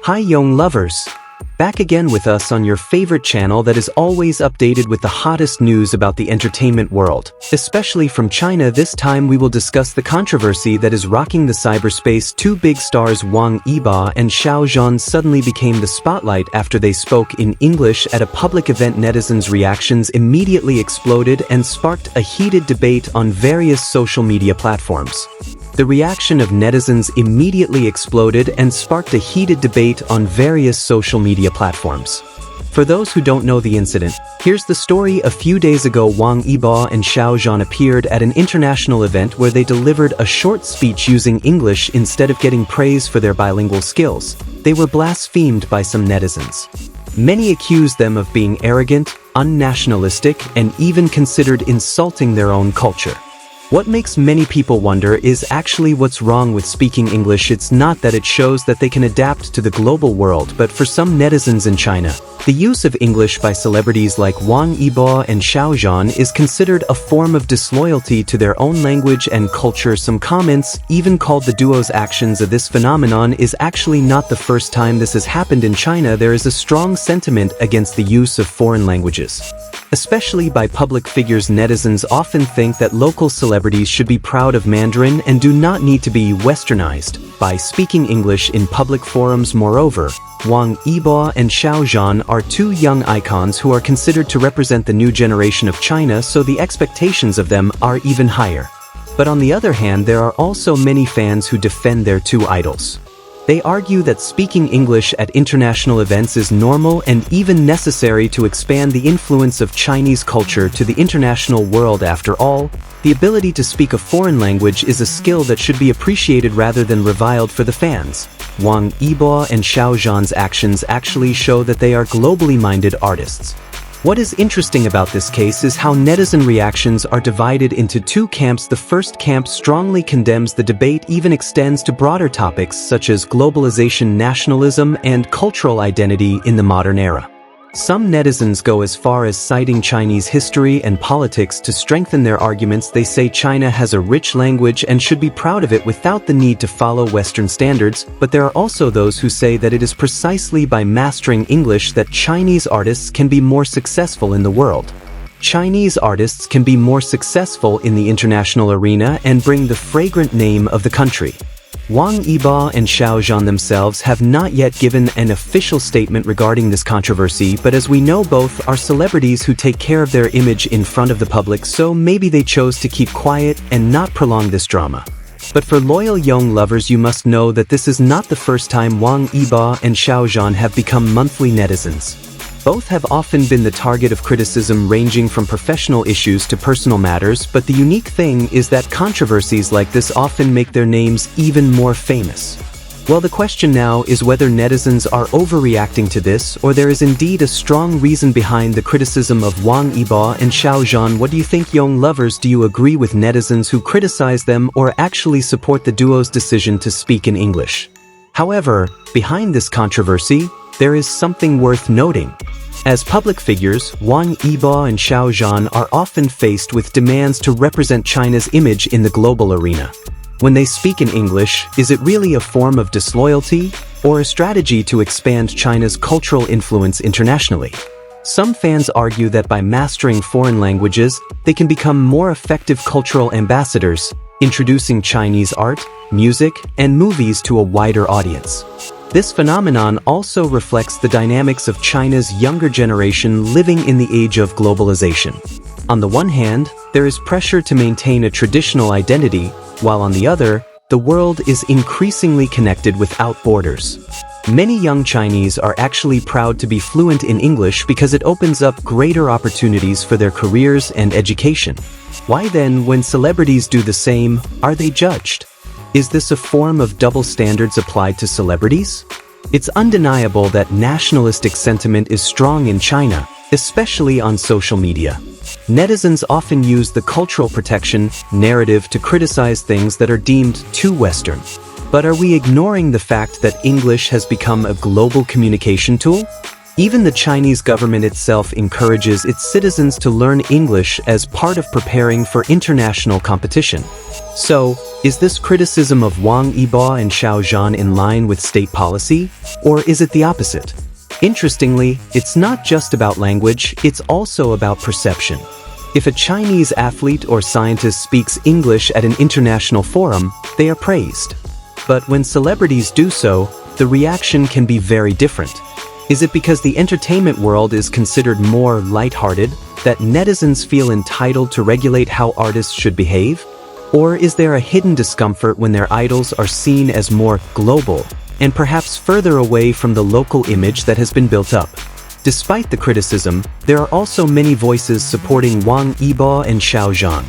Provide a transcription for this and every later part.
Hi young lovers! Back again with us on your favorite channel that is always updated with the hottest news about the entertainment world. Especially from China, this time we will discuss the controversy that is rocking the cyberspace. Two big stars Wang Yibo and Xiao Zhan suddenly became the spotlight after they spoke in English at a public event. Netizens' reactions immediately exploded and sparked a heated debate on various social media platforms. The reaction of netizens immediately exploded and sparked a heated debate on various social media platforms. For those who don't know the incident, here's the story. A few days ago, Wang Yibo and Xiao Zhan appeared at an international event where they delivered a short speech using English instead of getting praise for their bilingual skills. They were blasphemed by some netizens. Many accused them of being arrogant, unnationalistic, and even considered insulting their own culture. What makes many people wonder is actually what's wrong with speaking English. It's not that it shows that they can adapt to the global world, but for some netizens in China, the use of English by celebrities like Wang Yibo and Xiao Zhan is considered a form of disloyalty to their own language and culture. Some comments even called the duo's actions of this phenomenon is actually not the first time this has happened in China. There is a strong sentiment against the use of foreign languages. Especially by public figures, netizens often think that local celebrities should be proud of Mandarin and do not need to be westernized by speaking English in public forums. Moreover, Wang Yibo and Xiao Zhan are two young icons who are considered to represent the new generation of China, so the expectations of them are even higher. But on the other hand, there are also many fans who defend their two idols. They argue that speaking English at international events is normal and even necessary to expand the influence of Chinese culture to the international world. After all, the ability to speak a foreign language is a skill that should be appreciated rather than reviled. For the fans, Wang Yibo and Xiao Zhan's actions actually show that they are globally minded artists. What is interesting about this case is how netizen reactions are divided into two camps. The first camp strongly condemns the debate, even extends to broader topics such as globalization, nationalism, and cultural identity in the modern era. Some netizens go as far as citing Chinese history and politics to strengthen their arguments. They say China has a rich language and should be proud of it without the need to follow Western standards, but there are also those who say that it is precisely by mastering English that Chinese artists can be more successful in the world. Chinese artists can be more successful in the international arena and bring the fragrant name of the country. Wang Yibo and Xiao Zhan themselves have not yet given an official statement regarding this controversy, but as we know, both are celebrities who take care of their image in front of the public, so maybe they chose to keep quiet and not prolong this drama. But for loyal young lovers, you must know that this is not the first time Wang Yibo and Xiao Zhan have become monthly netizens. Both have often been the target of criticism ranging from professional issues to personal matters, but the unique thing is that controversies like this often make their names even more famous. Well, the question now is whether netizens are overreacting to this, or there is indeed a strong reason behind the criticism of Wang Yibo and Xiao Zhan. What do you think, young lovers? Do you agree with netizens who criticize them or actually support the duo's decision to speak in English? However, behind this controversy, there is something worth noting. As public figures, Wang Yibo and Xiao Zhan are often faced with demands to represent China's image in the global arena. When they speak in English, is it really a form of disloyalty or a strategy to expand China's cultural influence internationally? Some fans argue that by mastering foreign languages, they can become more effective cultural ambassadors, introducing Chinese art, music, and movies to a wider audience. This phenomenon also reflects the dynamics of China's younger generation living in the age of globalization. On the one hand, there is pressure to maintain a traditional identity, while on the other, the world is increasingly connected without borders. Many young Chinese are actually proud to be fluent in English because it opens up greater opportunities for their careers and education. Why then, when celebrities do the same, are they judged? Is this a form of double standards applied to celebrities? It's undeniable that nationalistic sentiment is strong in China, especially on social media. Netizens often use the cultural protection narrative to criticize things that are deemed too Western. But are we ignoring the fact that English has become a global communication tool? Even the Chinese government itself encourages its citizens to learn English as part of preparing for international competition. So, Is this criticism of Wang Yibo and Xiao Zhan in line with state policy, or is it the opposite? Interestingly, it's not just about language, it's also about perception. If a Chinese athlete or scientist speaks English at an international forum, they are praised. But when celebrities do so, the reaction can be very different. Is it because the entertainment world is considered more lighthearted, that netizens feel entitled to regulate how artists should behave? Or is there a hidden discomfort when their idols are seen as more global, and perhaps further away from the local image that has been built up? Despite the criticism, there are also many voices supporting Wang Yibo and Xiao Zhan.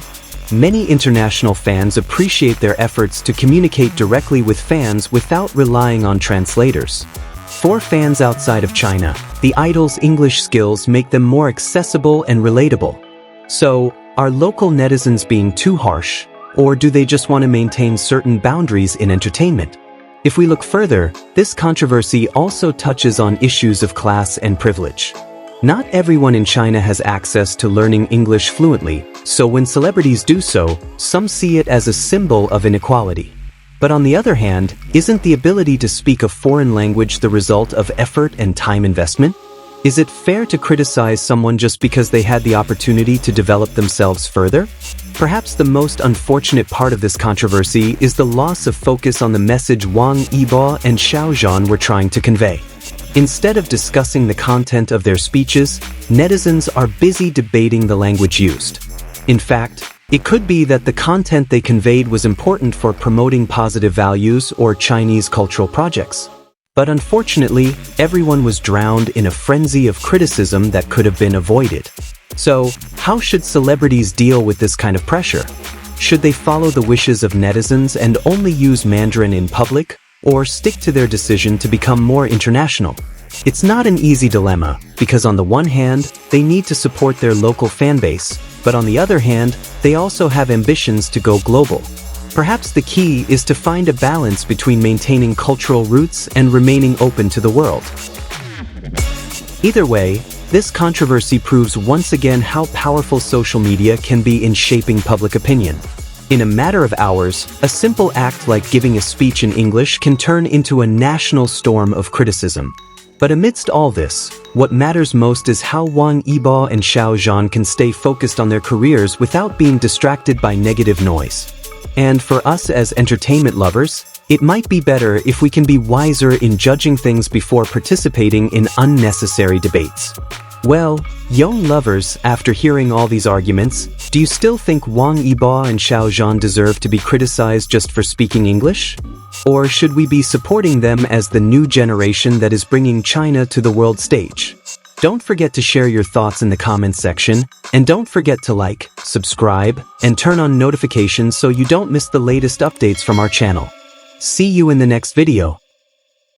Many international fans appreciate their efforts to communicate directly with fans without relying on translators. For fans outside of China, the idols' English skills make them more accessible and relatable. So, are local netizens being too harsh? Or do they just want to maintain certain boundaries in entertainment? If we look further, this controversy also touches on issues of class and privilege. Not everyone in China has access to learning English fluently, so when celebrities do so, some see it as a symbol of inequality. But on the other hand, isn't the ability to speak a foreign language the result of effort and time investment? Is it fair to criticize someone just because they had the opportunity to develop themselves further? Perhaps the most unfortunate part of this controversy is the loss of focus on the message Wang Yibo and Xiao Zhan were trying to convey. Instead of discussing the content of their speeches, netizens are busy debating the language used. In fact, it could be that the content they conveyed was important for promoting positive values or Chinese cultural projects. But unfortunately, everyone was drowned in a frenzy of criticism that could have been avoided. So, how should celebrities deal with this kind of pressure? Should they follow the wishes of netizens and only use Mandarin in public, or stick to their decision to become more international? It's not an easy dilemma, because on the one hand, they need to support their local fanbase, but on the other hand, they also have ambitions to go global. Perhaps the key is to find a balance between maintaining cultural roots and remaining open to the world. Either way, this controversy proves once again how powerful social media can be in shaping public opinion. In a matter of hours, a simple act like giving a speech in English can turn into a national storm of criticism. But amidst all this, what matters most is how Wang Yibo and Xiao Zhan can stay focused on their careers without being distracted by negative noise. And for us as entertainment lovers, it might be better if we can be wiser in judging things before participating in unnecessary debates. Well, young lovers, after hearing all these arguments, do you still think Wang Yibo and Xiao Zhan deserve to be criticized just for speaking English? Or should we be supporting them as the new generation that is bringing China to the world stage? Don't forget to share your thoughts in the comments section, and don't forget to like, subscribe, and turn on notifications so you don't miss the latest updates from our channel. See you in the next video.